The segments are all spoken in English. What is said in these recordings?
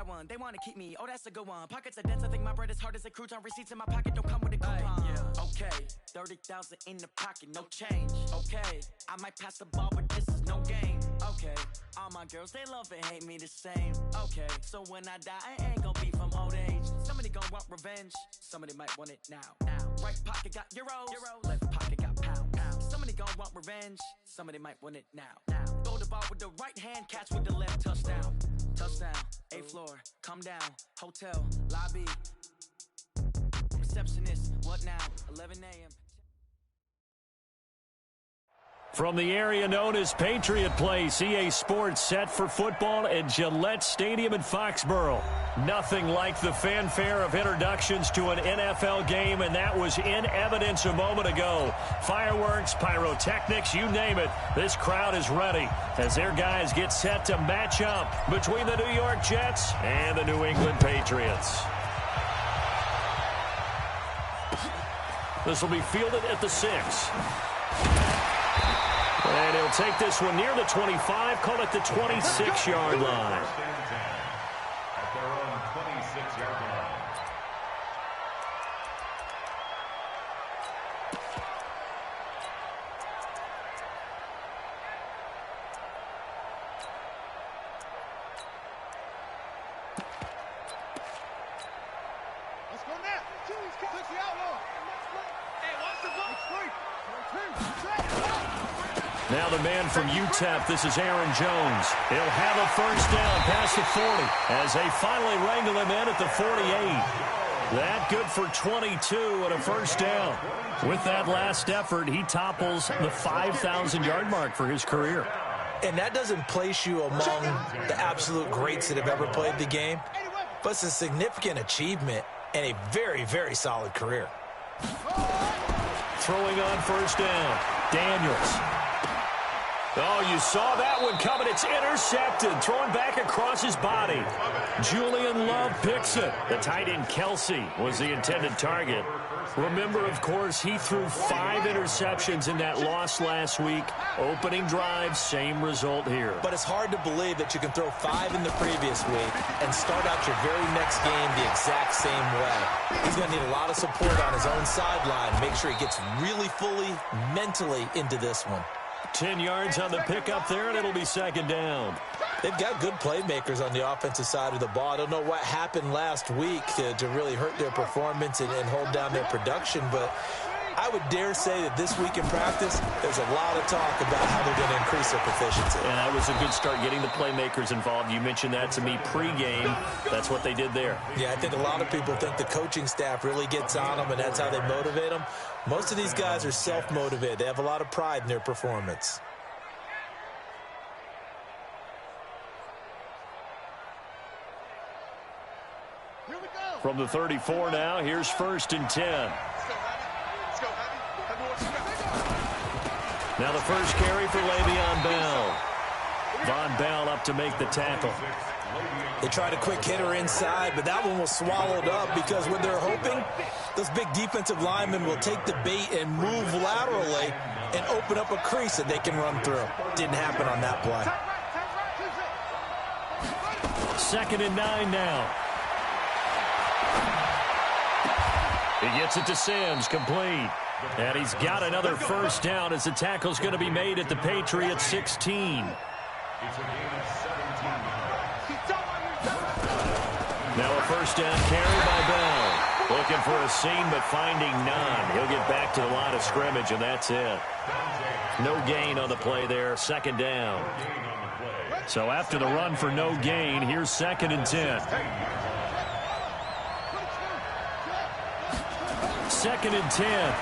got one. They want to keep me. Oh, that's a good one. Pockets are dense. I think my bread is hard as a crouton. Receipts in my pocket don't come with a coupon. Yeah. Okay, 30,000 in the pocket, no change. Okay, I might pass the ball, but this is no game. Okay, all my girls, they love and hate me the same. Okay, so when I die, I ain't gonna be from old age. Somebody gonna want revenge. Somebody might want it now. Right pocket got euros. Left pocket got pounds. Somebody gonna want revenge. Somebody might want it now. Throw the ball with the right hand, catch with the left. Touchdown. Touchdown. 8th floor. Come down. Hotel. Lobby. Receptionist. What now? 11 a.m. From the area known as Patriot Place, EA Sports set for football at Gillette Stadium in Foxborough. Nothing like the fanfare of introductions to an NFL game, and that was in evidence a moment ago. Fireworks, pyrotechnics, you name it. This crowd is ready as their guys get set to match up between the New York Jets and the New England Patriots. This will be fielded at the 6. And he'll take this one near the 25, call it the 26-yard line. At their own 26-yard line. Let's go now. Touch the outlaw. Hey, watch the ball. Now the man from UTEP, this is Aaron Jones. He'll have a first down past the 40 as they finally wrangle him in at the 48. That good for 22 and a first down. With that last effort, he topples the 5,000-yard mark for his career. And that doesn't place you among the absolute greats that have ever played the game, but it's a significant achievement and a very, very solid career. Throwing on first down, Daniels. Oh, you saw that one coming. It's intercepted. Thrown back across his body. Julian Love picks it. The tight end Kelsey was the intended target. Remember, of course, he threw 5 interceptions in that loss last week. Opening drive, same result here. But it's hard to believe that you can throw 5 in the previous week and start out your very next game the exact same way. He's going to need a lot of support on his own sideline. Make sure he gets really fully, mentally into this one. 10 yards on the pickup there, and it'll be second down. They've got good playmakers on the offensive side of the ball. I don't know what happened last week to really hurt their performance and hold down their production, but I would dare say that this week in practice, there's a lot of talk about how they're going to increase their proficiency. And that was a good start, getting the playmakers involved. You mentioned that to me pregame. That's what they did there. Yeah, I think a lot of people think the coaching staff really gets on them, and that's how they motivate them. Most of these guys are self-motivated. They have a lot of pride in their performance. From the 34 now, here's 1st and 10. Now the first carry for Le'Veon Bell. Von Bell up to make the tackle. They tried a quick hitter inside, but that one was swallowed up because when they're hoping, those big defensive linemen will take the bait and move laterally and open up a crease that they can run through. Didn't happen on that play. 2nd and 9 now. He gets it to Sims, complete. And he's got another first down as the tackle's going to be made at the Patriots 16. Now a first down carry by Bell. Looking for a seam, but finding none. He'll get back to the line of scrimmage, and that's it. No gain on the play there, 2nd down. So after the run for no gain, here's 2nd and 10. 2nd and 10.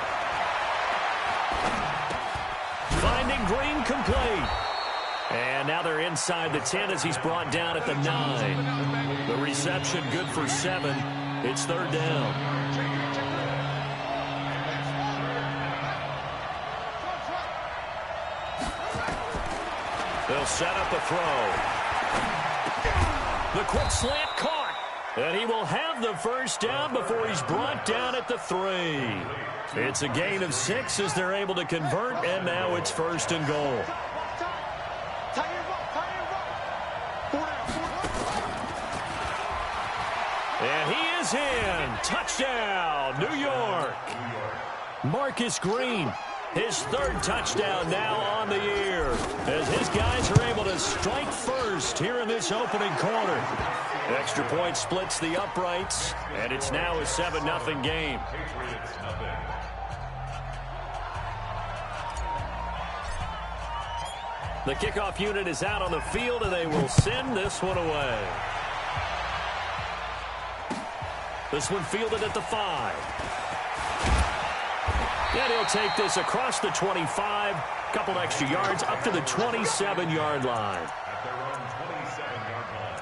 Finding Green, complete. And now they're inside the 10 as he's brought down at the 9. The reception good for 7. It's 3rd down. They'll set up a throw. The quick slant caught. And he will have the first down before he's brought down at the 3. It's a gain of 6 as they're able to convert, and now it's 1st and goal. is in. Touchdown, New York. Marcus Green, his third touchdown now on the year, as his guys are able to strike first here in this opening quarter. Extra point splits the uprights, and it's now a 7-0 game. The kickoff unit is out on the field, and they will send this one away. This one fielded at the 5. And he'll take this across the 25, couple extra yards up to the 27-yard line. At their own 27-yard line.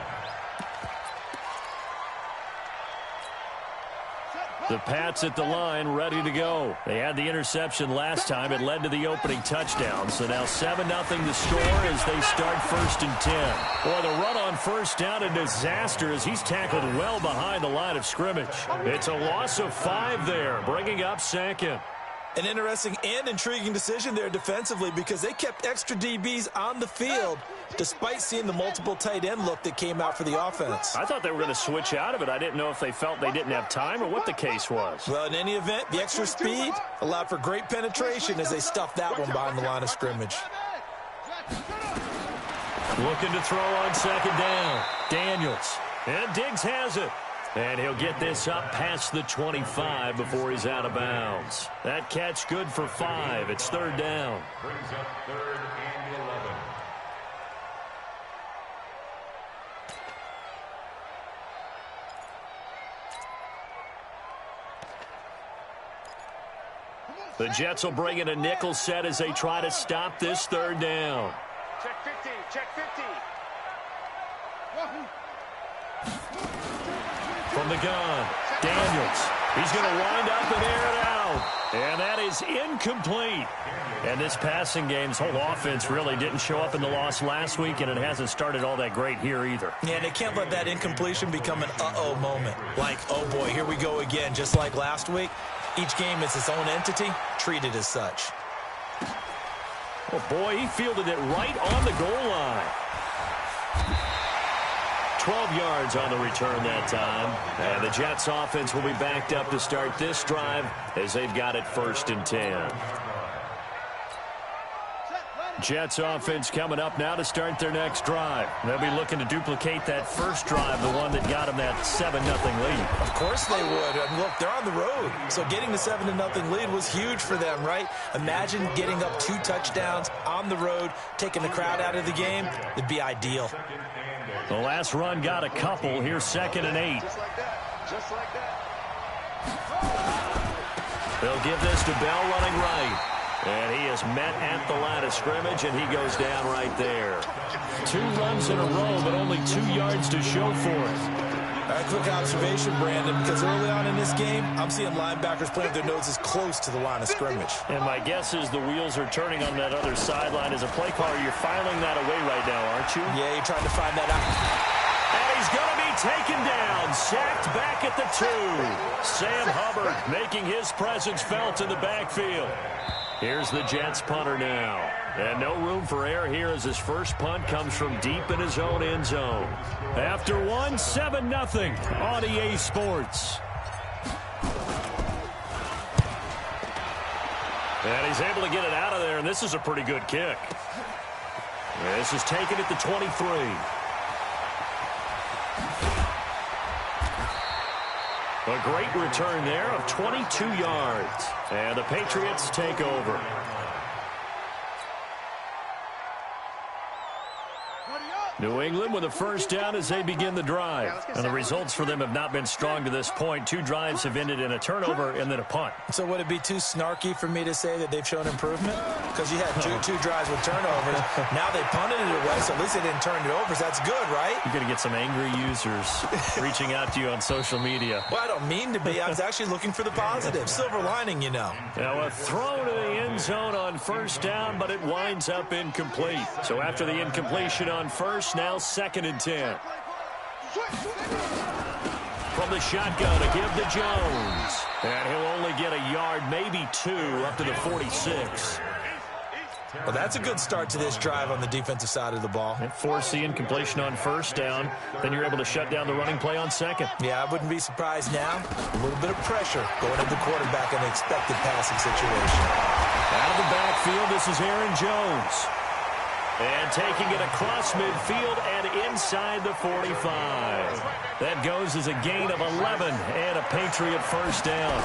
The Pats at the line, ready to go. They had the interception last time. It led to the opening touchdown. So now 7-0 the score as they start 1st and 10. Boy, the run on first down, a disaster as he's tackled well behind the line of scrimmage. It's a loss of 5 there, bringing up 2nd. An interesting and intriguing decision there defensively because they kept extra DBs on the field despite seeing the multiple tight end look that came out for the offense. I thought they were going to switch out of it. I didn't know if they felt they didn't have time or what the case was. Well, in any event, the extra speed allowed for great penetration as they stuffed that one behind the line of scrimmage. Looking to throw on 2nd down. Daniels. And Diggs has it. And he'll get this up past the 25 before he's out of bounds. That catch good for 5. It's 3rd down. Brings up 3rd and 11. The Jets will bring in a nickel set as they try to stop this 3rd down. Check 50. Check 50. From the gun, Daniels. He's going to wind up and air it out. And that is incomplete. And this passing game's whole offense really didn't show up in the loss last week, and it hasn't started all that great here either. Yeah, they can't let that incompletion become an uh-oh moment. Like, oh boy, here we go again, just like last week. Each game is its own entity, treated as such. Oh boy, he fielded it right on the goal line. 12 yards on the return that time. And the Jets offense will be backed up to start this drive as they've got it 1st and 10. Jets offense coming up now to start their next drive. They'll be looking to duplicate that first drive, the one that got them that 7-0 lead. Of course they would. And look, they're on the road. So getting the 7-0 lead was huge for them, right? Imagine getting up 2 touchdowns on the road, taking the crowd out of the game. It'd be ideal. The last run got a couple. Here's 2nd and 8. Just like that. Just like that. They'll give this to Bell running right. And he is met at the line of scrimmage, and he goes down right there. 2 runs in a row, but only 2 yards to show for it. A quick observation, Brandon, because early on in this game, I'm seeing linebackers playing their noses close to the line of scrimmage. And my guess is the wheels are turning on that other sideline. As a play caller, you're filing that away right now, aren't you? Yeah, you're trying to find that out. And he's going to be taken down, sacked back at the 2. Sam Hubbard making his presence felt in the backfield. Here's the Jets punter now. And no room for error here as his first punt comes from deep in his own end zone. After one, 7-0 on EA Sports. And he's able to get it out of there, and this is a pretty good kick. This is taken at the 23. A great return there of 22 yards. And the Patriots take over. New England with a first down as they begin the drive. And the results for them have not been strong to this point. 2 drives have ended in a turnover and then a punt. So would it be too snarky for me to say that they've shown improvement? Because you had two drives with turnovers. Now they punted it away, so at least they didn't turn it over. So that's good, right? You're going to get some angry users reaching out to you on social media. Well, I don't mean to be. I was actually looking for the positive. Silver lining, you know. Now a throw to the end zone on first down, but it winds up incomplete. So after the incompletion on first, now 2nd and 10. From the shotgun to give to Jones. And he'll only get a yard, maybe 2, up to the 46. Well, that's a good start to this drive on the defensive side of the ball. And force the incompletion on first down. Then you're able to shut down the running play on second. Yeah, I wouldn't be surprised now. A little bit of pressure going into the quarterback in an expected passing situation. Out of the backfield, this is Aaron Jones. And taking it across midfield and inside the 45. That goes as a gain of 11 and a Patriot first down.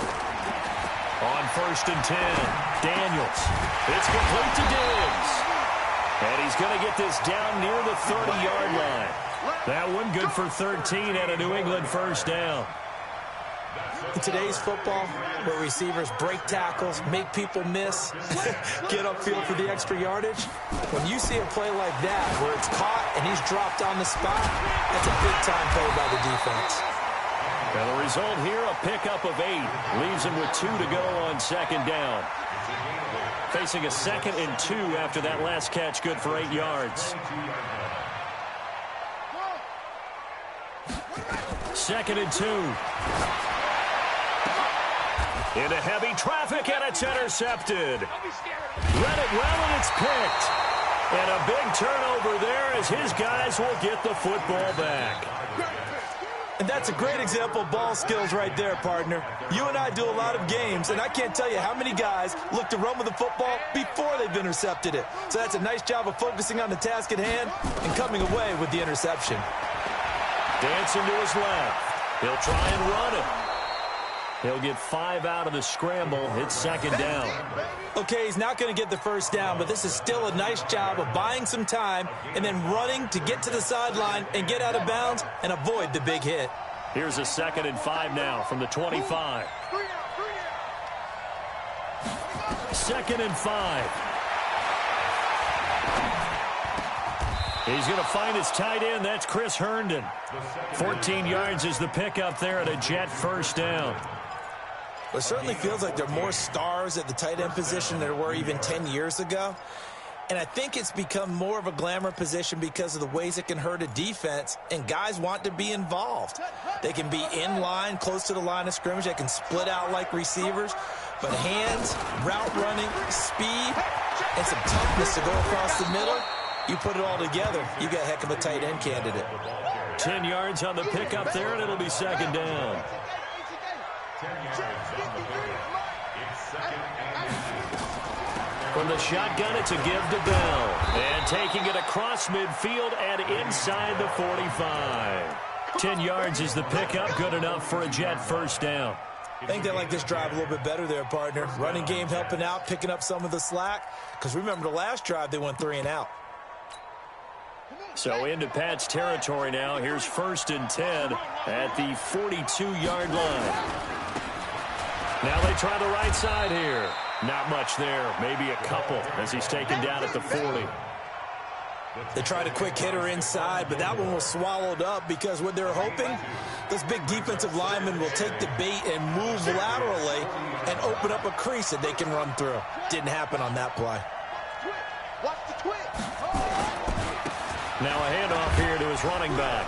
On 1st and 10, Daniels. It's complete to Diggs. And he's going to get this down near the 30-yard line. That one good for 13 and a New England first down. In today's football, where receivers break tackles, make people miss, get upfield for the extra yardage, when you see a play like that where it's caught and he's dropped on the spot, that's a big-time play by the defense. And the result here, a pickup of 8. Leaves him with 2 to go on second down. Facing a 2nd and 2 after that last catch, good for 8 yards. 2nd and 2. Into heavy traffic, and it's intercepted. Read it well, and it's picked. And a big turnover there as his guys will get the football back. And that's a great example of ball skills right there, partner. You and I do a lot of games, and I can't tell you how many guys look to run with the football before they've intercepted it. So that's a nice job of focusing on the task at hand and coming away with the interception. Dancing to his left. He'll try and run it. He'll get 5 out of the scramble. It's 2nd down. Okay, he's not going to get the first down, but this is still a nice job of buying some time and then running to get to the sideline and get out of bounds and avoid the big hit. Here's a 2nd and 5 now from the 25. 2nd and 5. He's going to find his tight end. That's Chris Herndon. 14 yards is the pickup there at a Jet first down. It certainly feels like there are more stars at the tight end position than there were even 10 years ago. And I think it's become more of a glamour position because of the ways it can hurt a defense, and guys want to be involved. They can be in line, close to the line of scrimmage. They can split out like receivers. But hands, route running, speed, and some toughness to go across the middle, you put it all together, you got a heck of a tight end candidate. 10 yards on the pickup there, and it'll be 2nd down. 10 yards on the pickup. It's 2nd and 8. From the shotgun, it's a give to Bell. And taking it across midfield and inside the 45. 10 yards is the pickup, good enough for a Jet first down. I think they like this drive a little bit better there, partner. Running game helping out, picking up some of the slack. Because remember, the last drive, they went 3 and out. So into Pat's territory now. Here's 1st and 10 at the 42-yard line. Now they try the right side here. Not much there. Maybe a couple as he's taken down at the 40. They tried a quick hitter inside, but that one was swallowed up because what they're hoping, this big defensive lineman will take the bait and move laterally and open up a crease that they can run through. Didn't happen on that play. Watch the twitch. Now a handoff here to his running back.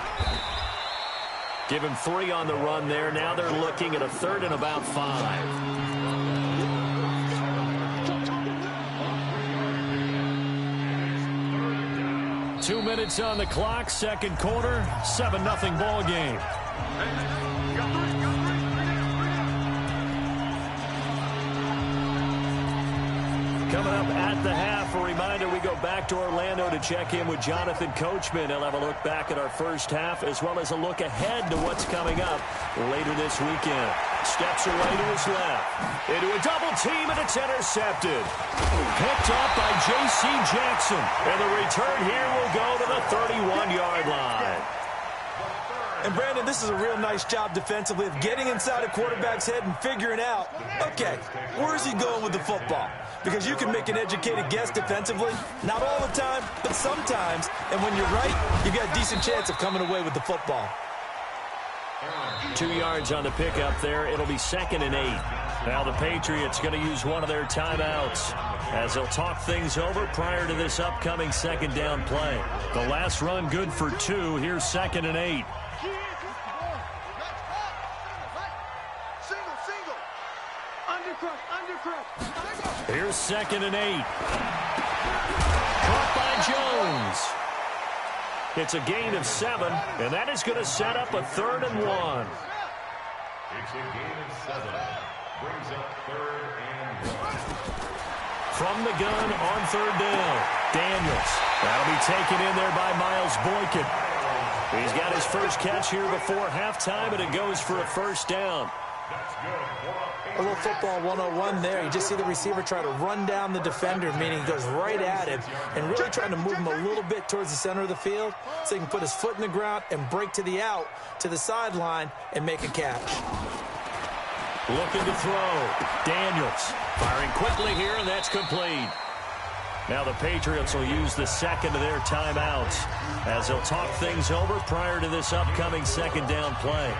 Give him 3 on the run there. Now they're looking at a 3rd and about 5. 2 minutes on the clock, second quarter, 7-0 ball game. Coming up at the half, a reminder, we go back to Orlando to check in with Jonathan Coachman. He'll have a look back at our first half as well as a look ahead to what's coming up later this weekend. Steps away to his left. Into a double team, and it's intercepted. Picked up by J.C. Jackson. And the return here will go to the 31-yard line. And, Brandon, this is a real nice job defensively of getting inside a quarterback's head and figuring out, okay, where's he going with the football? Because you can make an educated guess defensively, not all the time, but sometimes. And when you're right, you've got a decent chance of coming away with the football. 2 yards on the pickup there. It'll be 2nd and 8. Now the Patriots going to use one of their timeouts as they'll talk things over prior to this upcoming second down play. The last run good for 2. Here's 2nd and 8. Here's 2nd and 8. Caught by Jones. It's a gain of 7, and that is going to set up a 3rd and 1. It's a gain of 7. Brings up 3rd and 1. From the gun on 3rd down, Daniels. That'll be taken in there by Miles Boykin. He's got his first catch here before halftime, and it goes for a 1st down. A little football 101 there. You just see the receiver try to run down the defender, meaning he goes right at him and really trying to move him a little bit towards the center of the field so he can put his foot in the ground and break to the out, to the sideline, and make a catch. Looking to throw. Daniels firing quickly here, and that's complete. Now the Patriots will use the second of their timeouts as they'll talk things over prior to this upcoming 2nd down play.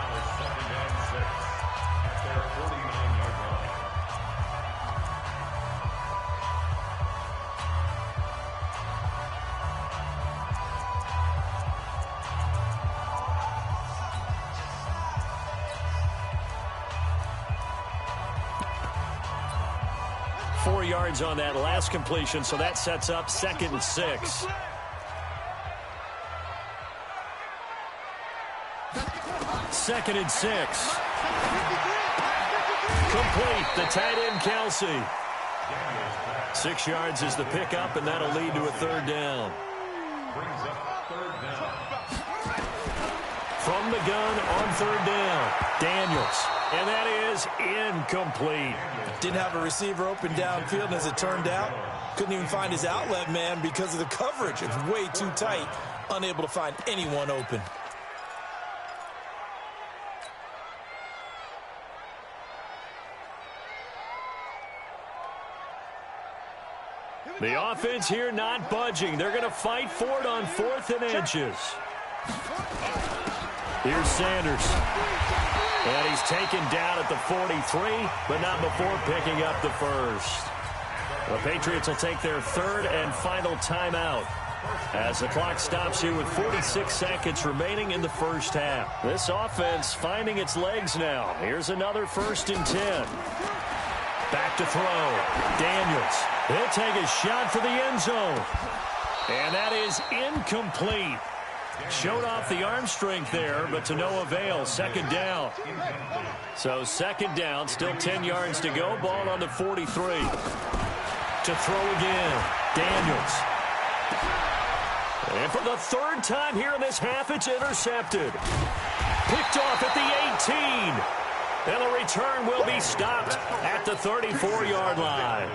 4 yards on that last completion, so that sets up 2nd and 6. Second and 6. Complete. The tight end, Kelsey. 6 yards is the pickup, and that'll lead to a 3rd down. From the gun on 3rd down, Daniels. And that is incomplete. Didn't have a receiver open downfield, and as it turned out, couldn't even find his outlet man because of the coverage. It's way too tight, unable to find anyone open. The offense here not budging. They're going to fight for it on 4th and inches. Here's Sanders. And he's taken down at the 43, but not before picking up the 1st. The Patriots will take their 3rd and final timeout as the clock stops here with 46 seconds remaining in the 1st half. This offense finding its legs now. Here's another 1st and 10. Back to throw. Daniels. He'll take a shot for the end zone. And that is incomplete. Showed off the arm strength there, but to no avail. 2nd down. So 2nd down, still 10 yards to go. Ball on the 43. To throw again. Daniels. And for the 3rd time here in this half, it's intercepted. Picked off at the 18. And the return will be stopped at the 34-yard line.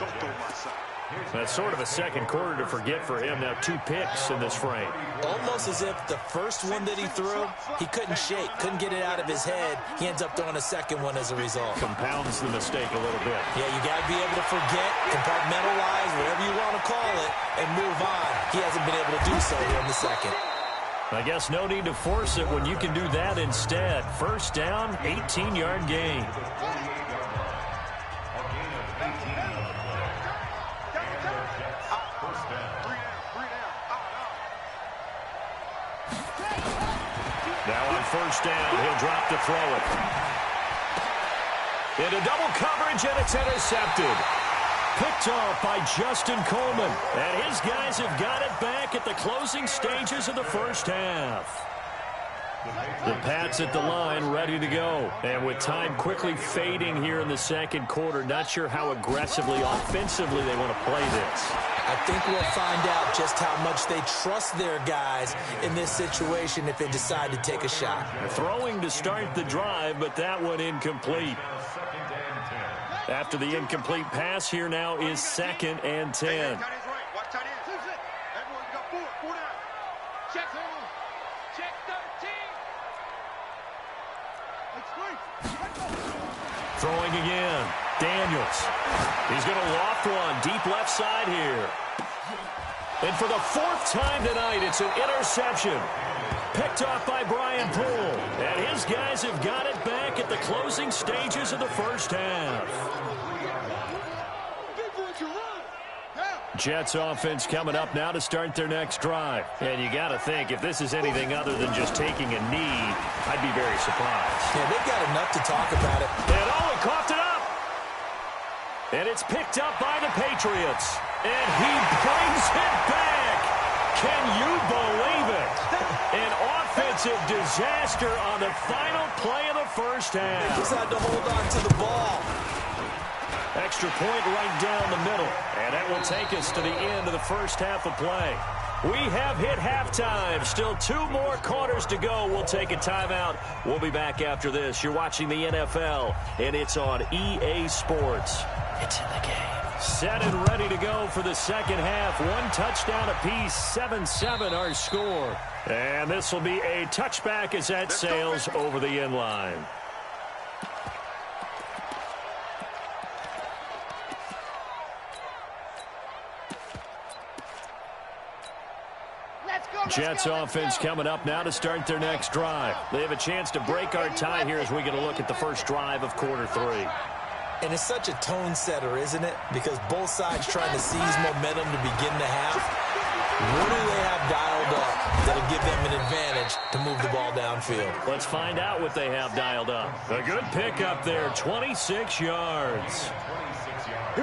That's sort of a second quarter to forget for him. Now 2 picks in this frame. Almost as if the first one that he threw, he couldn't shake, couldn't get it out of his head. He ends up throwing a second one as a result. Compounds the mistake a little bit. Yeah, you got to be able to forget, compartmentalize, whatever you want to call it, and move on. He hasn't been able to do so here in the second. I guess no need to force it when you can do that instead. 1st down, 18-yard gain. Now on 1st down, he'll drop to throw it. Into double coverage, and it's intercepted. Picked off by Justin Coleman. And his guys have got it back at the closing stages of the 1st half. The Pats at the line, ready to go. And with time quickly fading here in the 2nd quarter, not sure how aggressively, offensively they want to play this. I think we'll find out just how much they trust their guys in this situation if they decide to take a shot. Throwing to start the drive, but that one incomplete. After the incomplete pass, here now is 2nd and 10. Throwing again. Daniels. He's going to loft one deep left side here. And for the 4th time tonight, it's an interception. Picked off by Brian Poole. And his guys have got it back at the closing stages of the 1st half. Jets offense coming up now to start their next drive. And you got to think, if this is anything other than just taking a knee, I'd be very surprised. Yeah, they've got enough to talk about it. And he coughed it up. And it's picked up by the Patriots. And he brings it back. Can you believe it? An offensive disaster on the final play of the first half. Just had to hold on to the ball. Extra point right down the middle. And that will take us to the end of the first half of play. We have hit halftime. Still 2 more quarters to go. We'll take a timeout. We'll be back after this. You're watching the NFL, and it's on EA Sports. It's in the game. Set and ready to go for the second half. 1 touchdown apiece, 7-7 our score. And this will be a touchback as that sails over the end line. Jets offense coming up now to start their next drive. They have a chance to break our tie here as we get a look at the first drive of quarter 3. And it's such a tone setter, isn't it? Because both sides trying to seize momentum to begin the half. What do they have dialed up that'll give them an advantage to move the ball downfield? Let's find out what they have dialed up. A good pickup there, 26 yards.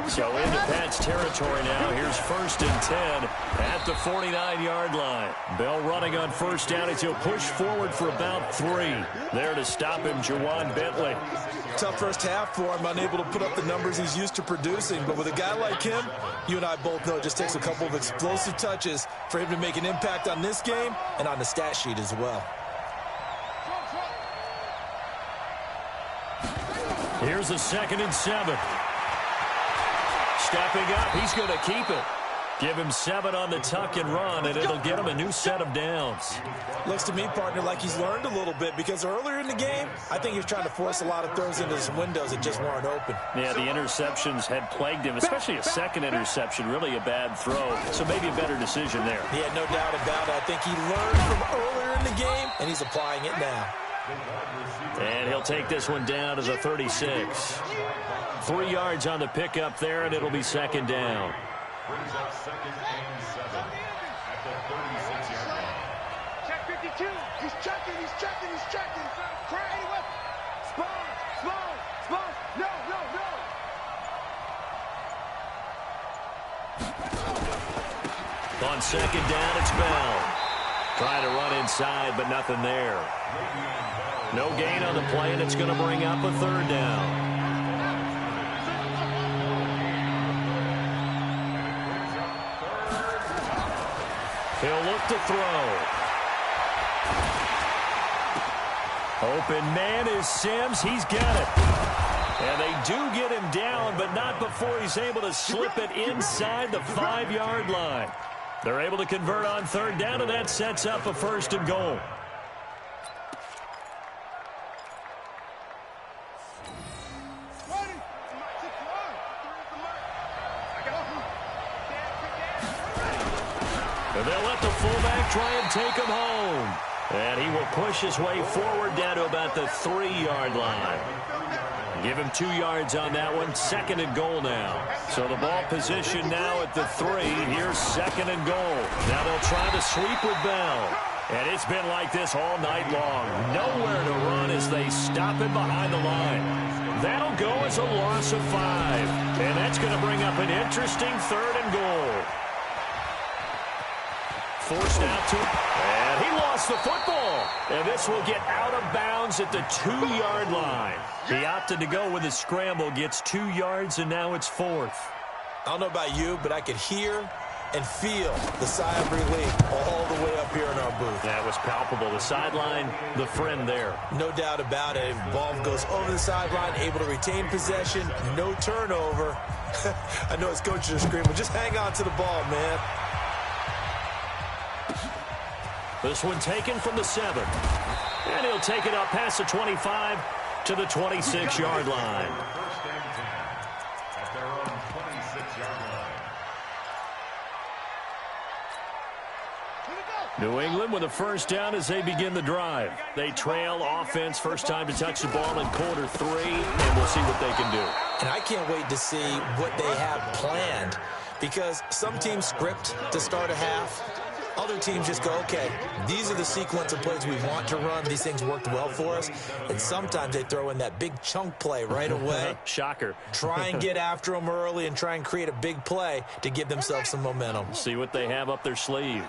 So into Pat's territory now. Here's 1st and 10 at the 49-yard line. Bell running on first down as he'll push forward for about 3. There to stop him, Jawan Bentley. Tough first half for him, unable to put up the numbers he's used to producing. But with a guy like him, you and I both know it just takes a couple of explosive touches for him to make an impact on this game and on the stat sheet as well. Here's the 2nd and 7. Stepping up, he's going to keep it. Give him 7 on the tuck and run, and it'll get him a new set of downs. Looks to me, partner, like he's learned a little bit because earlier in the game, I think he was trying to force a lot of throws into some windows that just weren't open. Yeah, the interceptions had plagued him, especially a second interception, really a bad throw. So maybe a better decision there. Yeah, no doubt about it. I think he learned from earlier in the game, and he's applying it now. And he'll take this one down to the 36. 3 yards on the pickup there, and it'll be 2nd down. Brings up 2nd and 7 at the 36-yard line. Check 52. He's checking. Cry anyway. Small. No. On 2nd down, it's Bell. Trying to run inside, but nothing there. No gain on the play, and it's going to bring up a 3rd down. He'll look to throw. Open man is Sims. He's got it. And they do get him down, but not before he's able to slip it inside the 5-yard line. They're able to convert on 3rd down, and that sets up a 1st and goal. And they'll let the fullback try and take him home. And he will push his way forward down to about the 3-yard line. Give him 2 yards on that one. 2nd and goal now. So the ball position now at the 3. Here's 2nd and goal. Now they'll try to sweep with Bell. And it's been like this all night long. Nowhere to run as they stop him behind the line. That'll go as a loss of 5. And that's going to bring up an interesting 3rd and goal. Forced out to him, and he lost the football. And this will get out of bounds at the 2-yard line. He opted to go with a scramble, gets 2 yards, and now it's 4th. I don't know about you, but I could hear and feel the sigh of relief all the way up here in our booth. That was palpable. The sideline, the friend there. No doubt about it. Ball goes over the sideline, able to retain possession, no turnover. I know his coaches are screaming, just hang on to the ball, man. This one taken from the 7. And he'll take it up past the 25 to the 26-yard line. First and 10 at their own 26-yard line. New England with a 1st down as they begin the drive. They trail offense, first time to touch the ball in quarter 3, and we'll see what they can do. And I can't wait to see what they have planned, because some teams script to start a half. other teams just go, okay, these are the sequence of plays we want to run. These things worked well for us. And sometimes they throw in that big chunk play right away. Shocker. Try and get after them early and try and create a big play to give themselves some momentum. See what they have up their sleeve.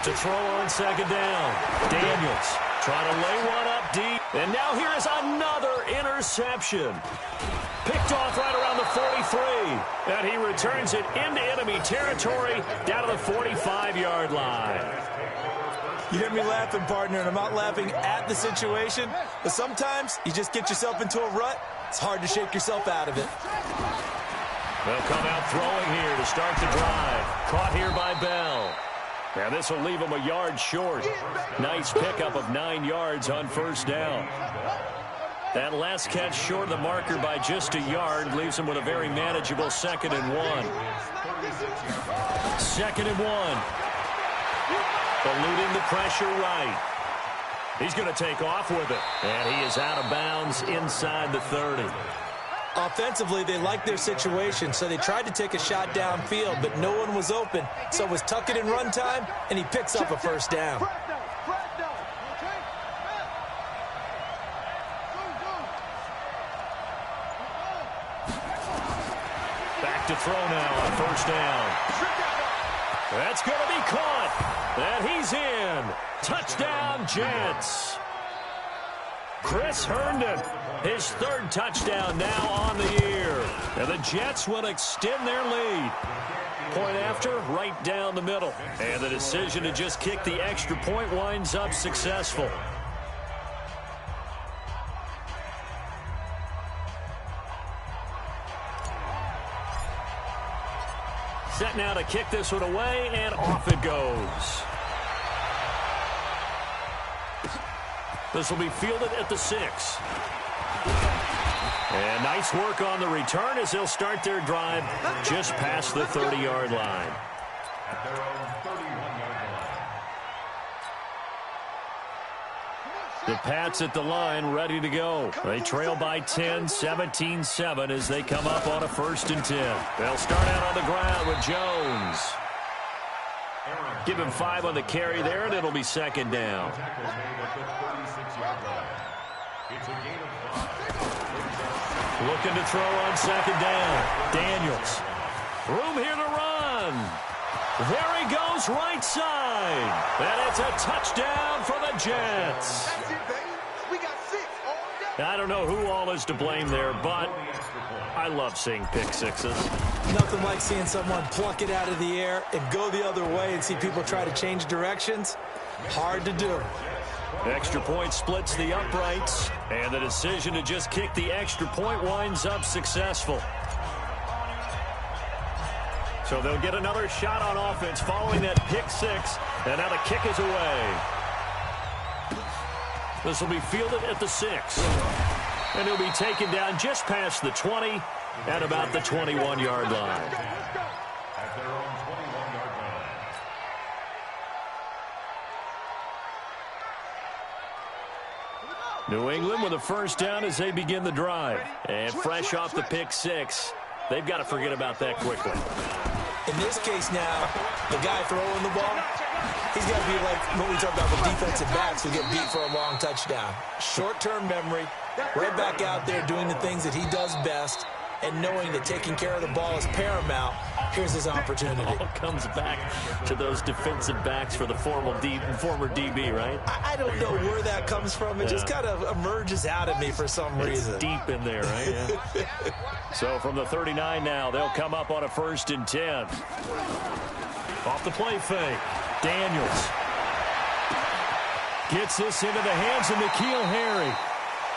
To throw on second down. Daniels trying to lay one up deep. And now here is another interception. Picked off right around the 43. And he returns it into enemy territory down to the 45-yard line. You hear me laughing, partner, and I'm not laughing at the situation. But sometimes you just get yourself into a rut. It's hard to shake yourself out of it. They'll come out throwing here to start the drive. Caught here by Bell. And this will leave him a yard short. Nice pickup of 9 yards on first down. That last catch short of the marker by just a yard leaves him with a very manageable 2nd and 1. 2nd and 1. Eluding the pressure right. He's going to take off with it. And he is out of bounds inside the 30. Offensively, they liked their situation, so they tried to take a shot downfield, but no one was open. So it was tuck it and run time, and he picks up a first down. Back to throw now on first down. That's going to be caught. And he's in. Touchdown, Jets. Chris Herndon, his 3rd touchdown now on the year. And the Jets will extend their lead. Point after, right down the middle. And the decision to just kick the extra point winds up successful. Set now to kick this one away, and off it goes. This will be fielded at the 6. And nice work on the return as they'll start their drive just past the 30-yard line. At their own 31-yard line. The Pats at the line ready to go. They trail by 10, 17-7 as they come up on a 1st and 10. They'll start out on the ground with Jones. Give him 5 on the carry there, and it'll be 2nd down. Looking to throw on 2nd down. Daniels. Room here to run. There he goes, right side. And it's a touchdown for the Jets. I don't know who all is to blame there, but I love seeing pick sixes. Nothing like seeing someone pluck it out of the air and go the other way and see people try to change directions. Hard to do. Extra point splits the uprights, and the decision to just kick the extra point winds up successful. So they'll get another shot on offense following that pick 6, and now the kick is away. This will be fielded at the 6, and he'll be taken down just past the 20 at about the 21-yard line. At their own 21-yard line. New England with a first down as they begin the drive. And fresh off the pick 6, they've got to forget about that quickly. In this case now, the guy throwing the ball, he's got to be like when we talk about the defensive backs who get beat for a long touchdown. Short-term memory, right back out there doing the things that he does best, and knowing that taking care of the ball is paramount. Here's his opportunity. It all comes back to those defensive backs for the former DB, right? I don't know where that comes from. It just kind of emerges out of me for some reason. It's deep in there, right? Yeah. So from the 39 now, they'll come up on a 1st and 10. Off the play fake. Daniels gets this into the hands of N'Keal Harry.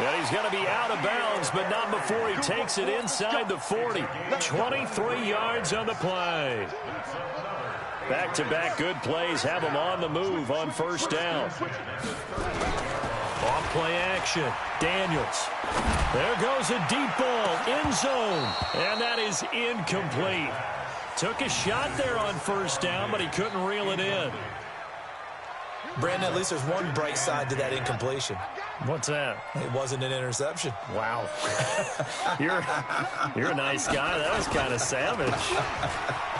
And he's going to be out of bounds, but not before he takes it inside the 40. 23 yards on the play. Back-to-back good plays have him on the move on first down. Off play action. Daniels. There goes a deep ball. End zone. And that is incomplete. Took a shot there on first down, but he couldn't reel it in. Brandon, at least there's one bright side to that incompletion. What's that? It wasn't an interception. Wow. You're a nice guy. That was kind of savage.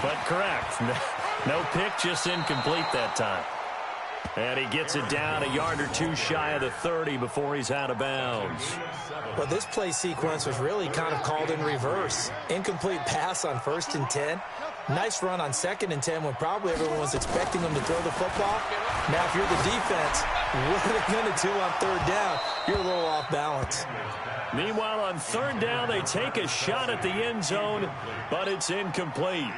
But correct. No pick, just incomplete that time. And he gets it down a yard or two shy of the 30 before he's out of bounds. Well, this play sequence was really kind of called in reverse. Incomplete pass on 1st and 10. Nice run on 2nd and 10 when probably everyone was expecting him to throw the football. Now, if you're the defense, what are they going to do on 3rd down? You're a little off balance. Meanwhile, on 3rd down, they take a shot at the end zone, but it's incomplete.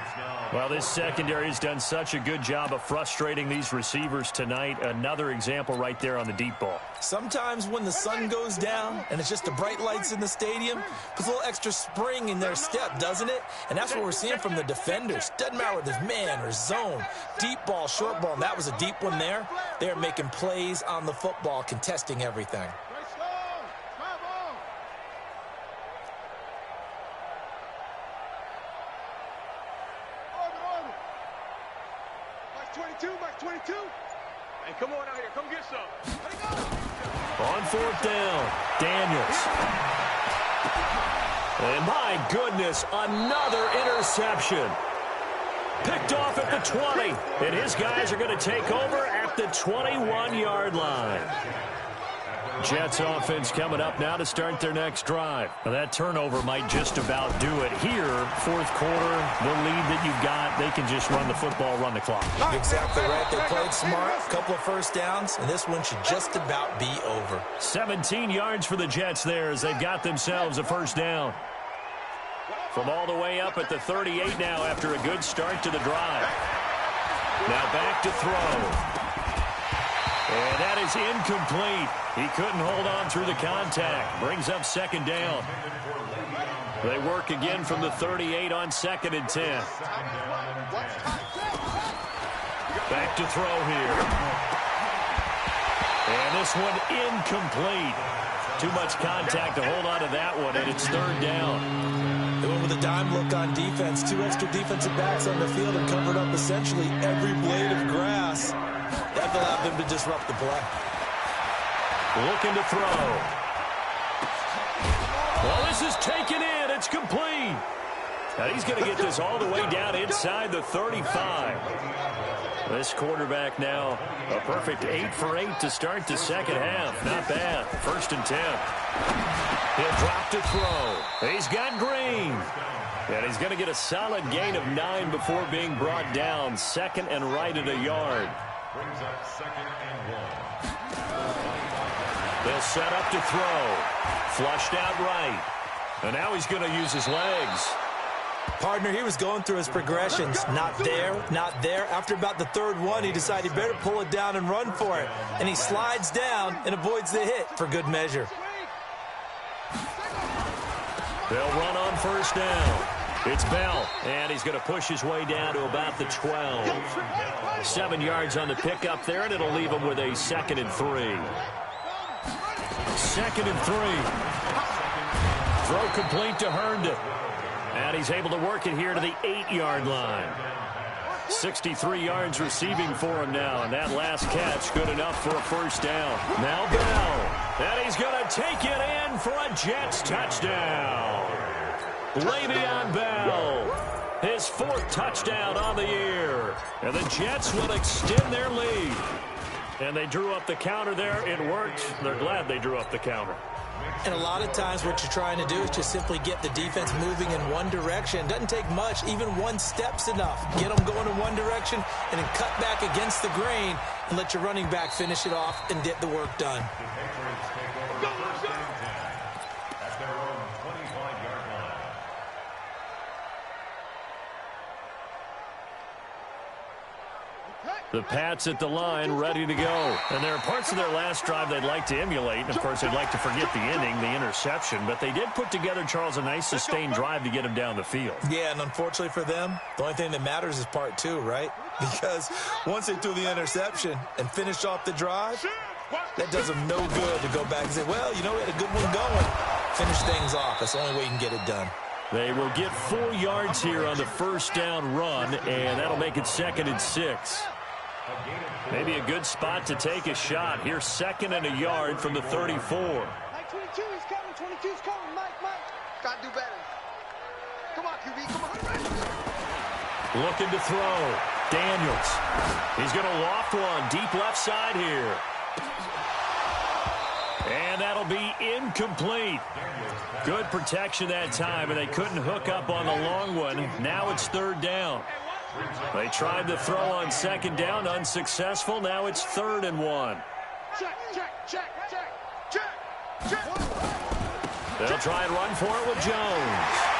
Well, this secondary has done such a good job of frustrating these receivers tonight. Another example right there on the deep ball. Sometimes when the sun goes down and it's just the bright lights in the stadium, puts a little extra spring in their step, doesn't it? And that's what we're seeing from the defenders. Doesn't matter whether it's man or zone, deep ball, short ball, and that was a deep one there. They're making plays on the football, contesting everything. 22. Hey, come on out here. Come get some. On 4th down, Daniels. And my goodness, another interception. Picked off at the 20. And his guys are going to take over at the 21-yard line. Jets offense coming up now to start their next drive. Now that turnover might just about do it here. 4th quarter, the lead that you've got, they can just run the football, run the clock. Exactly right. They played smart, a couple of 1st downs, and this one should just about be over. 17 yards for the Jets there as they've got themselves a 1st down. From all the way up at the 38 now after a good start to the drive. Now back to throw. And that is incomplete. He couldn't hold on through the contact. Brings up 2nd down. They work again from the 38 on 2nd and 10. Back to throw here. And this one incomplete. Too much contact to hold on to that one, and it's 3rd down. They went with a dime look on defense. 2 extra defensive backs on the field and covered up essentially every blade of grass. That allowed them to disrupt the play. Looking to throw. Well, this is taken in. It's complete. Now he's going to get this all the way down inside the 35. This quarterback now a perfect 8 for 8 to start the 2nd half. Not bad. 1st and 10. He'll drop to throw. He's got Green. And he's going to get a solid gain of 9 before being brought down. 2nd and right at a yard. Brings up 2nd and 1. They'll set up to throw. Flushed out right. And now he's going to use his legs. Partner, he was going through his progressions. Not there, not there. After about the 3rd one, he decided he better pull it down and run for it. And he slides down and avoids the hit for good measure. They'll run on 1st down. It's Bell, and he's going to push his way down to about the 12. 7 yards on the pickup there, and it'll leave him with a 2nd and 3. 2nd and 3. Throw complete to Herndon. And he's able to work it here to the 8-yard line. 63 yards receiving for him now, and that last catch good enough for a 1st down. Now Bell, and he's going to take it in for a Jets touchdown. Le'Veon Bell, his 4th touchdown on the year. And the Jets will extend their lead. And they drew up the counter there. It worked. They're glad they drew up the counter. And a lot of times what you're trying to do is just simply get the defense moving in one direction. Doesn't take much. Even 1 step's enough. Get them going in one direction and then cut back against the grain and let your running back finish it off and get the work done. The Pats at the line, ready to go. And there are parts of their last drive they'd like to emulate. And, of course, they'd like to forget the ending, the interception. But they did put together, Charles, a nice sustained drive to get him down the field. Yeah, and unfortunately for them, the only thing that matters is part 2, right? Because once they threw the interception and finished off the drive, that does them no good to go back and say, well, you know, we had a good one going. Finish things off. That's the only way you can get it done. They will get 4 yards here on the 1st down run, and that'll make it 2nd and 6. Maybe a good spot to take a shot. Here's 2nd and a yard from the 34. Mike 22, he's coming. 22's coming. Mike. Gotta do better. Come on, QB. Come on. Looking to throw. Daniels. He's going to loft one. Deep left side here. And that'll be incomplete. Good protection that time, and they couldn't hook up on the long one. Now it's 3rd down. They tried to throw on 2nd down, unsuccessful. Now it's 3rd and 1. Check. They'll try and run for it with Jones.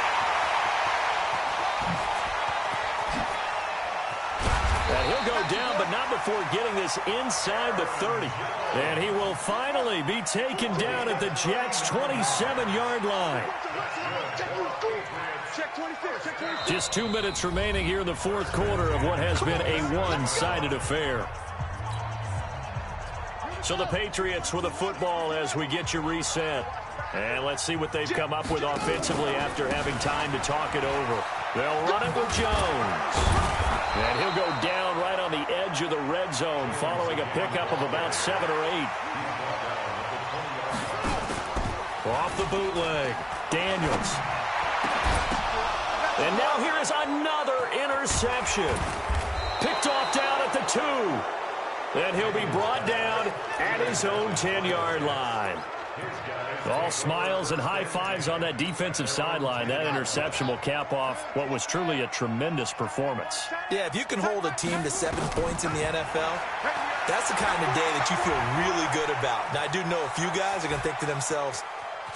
And he'll go down, but not before getting this inside the 30. And he will finally be taken down at the Jets' 27-yard line. Just 2 minutes remaining here in the 4th quarter of what has been a one-sided affair. So the Patriots with the football as we get you reset. And let's see what they've come up with offensively after having time to talk it over. They'll run it with Jones. And he'll go down right on the edge of the red zone following a pickup of about 7 or 8. Off the bootleg. Daniels. And now here is another interception. Picked off down at the 2. And he'll be brought down at his own 10-yard line. All smiles and high fives on that defensive sideline. That interception will cap off what was truly a tremendous performance. Yeah, if you can hold a team to 7 points in the NFL, that's the kind of day that you feel really good about. Now, I do know a few guys are going to think to themselves,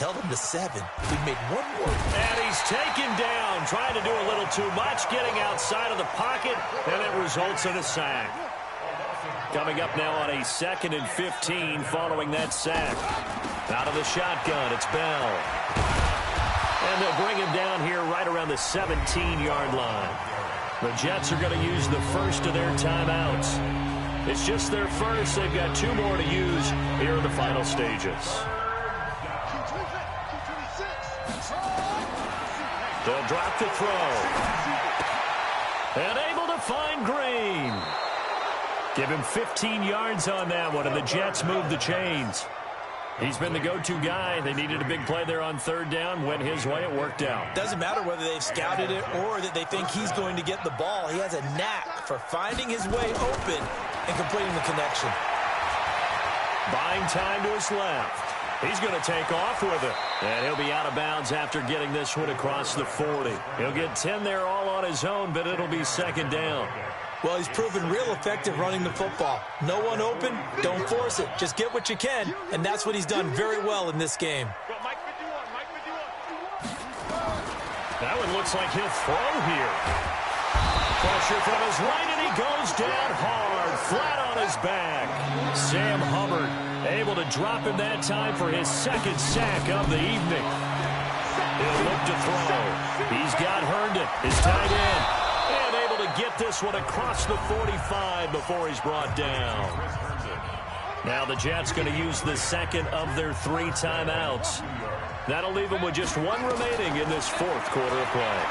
held him to 7. We've made one more. And he's taken down, trying to do a little too much, getting outside of the pocket, and it results in a sack. Coming up now on a 2nd and 15 following that sack. Out of the shotgun, it's Bell. And they'll bring him down here right around the 17-yard line. The Jets are going to use the first of their timeouts. It's just their first. They've got 2 more to use here in the final stages. They'll drop the throw. And able to find Green. Give him 15 yards on that one, and the Jets move the chains. He's been the go-to guy. They needed a big play there on 3rd down. Went his way. It worked out. Doesn't matter whether they've scouted it or that they think he's going to get the ball. He has a knack for finding his way open and completing the connection. Buying time to his left. He's going to take off with it. And he'll be out of bounds after getting this one across the 40. He'll get 10 there all on his own, but it'll be 2nd down. Well, he's proven real effective running the football. No one open, don't force it. Just get what you can, and that's what he's done very well in this game. That one looks like he'll throw here. Pressure from his right, and he goes down hard, flat on his back. Sam Hubbard able to drop him that time for his 2nd sack of the evening. He'll look to throw. He's got Herndon, his tight end. And able to get this one across the 45 before he's brought down. Now the Jets going to use the 2nd of their 3 timeouts. That'll leave them with just 1 remaining in this 4th quarter of play.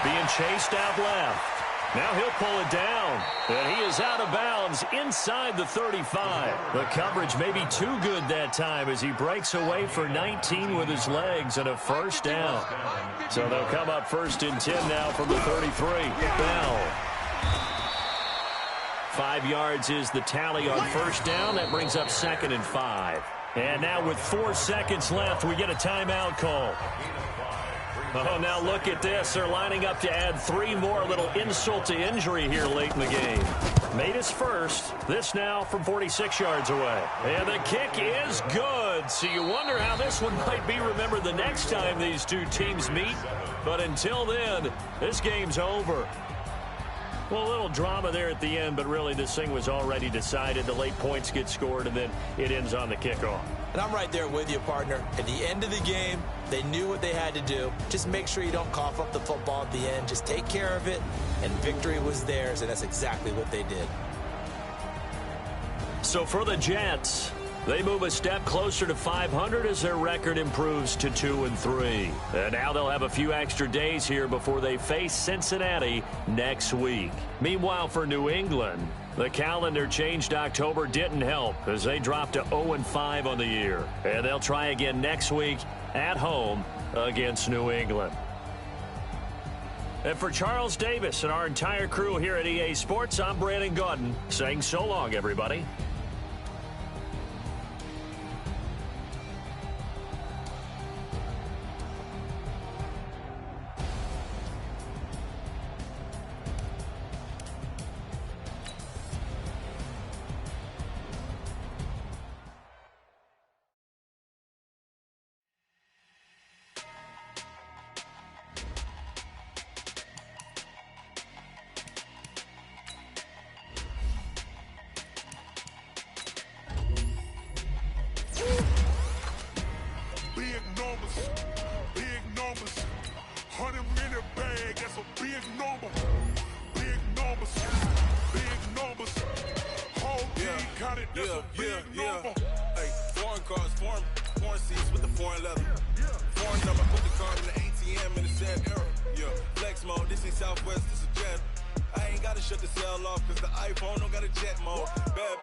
Being chased out left. Now he'll pull it down. And he is out of bounds inside the 35. The coverage may be too good that time as he breaks away for 19 with his legs and a 1st down. So they'll come up 1st and 10 now from the 33. Bell. 5 yards is the tally on 1st down. That brings up 2nd and 5. And now with 4 seconds left, we get a timeout call. Oh, now look at this. They're lining up to add 3 more. A little insult to injury here late in the game. Made his first. This now from 46 yards away. And the kick is good. So you wonder how this one might be remembered the next time these 2 teams meet. But until then, this game's over. Well, a little drama there at the end, but really this thing was already decided. The late points get scored, and then it ends on the kickoff. And I'm right there with you, partner. At the end of the game, they knew what they had to do. Just make sure you don't cough up the football at the end. Just take care of it, and victory was theirs, and that's exactly what they did. So for the Jets, They move a step closer to 500 as their record improves to 2-3. And now they'll have a few extra days here before they face Cincinnati next week. Meanwhile, for New England, the calendar changed October didn't help as they dropped to 0-5 on the year. And they'll try again next week at home against New England. And for Charles Davis and our entire crew here at EA Sports, I'm Brandon Gaudin saying so long, everybody. Southwest, this a jet. I ain't gotta shut the cell off cause the iPhone don't got a jet mode. Bad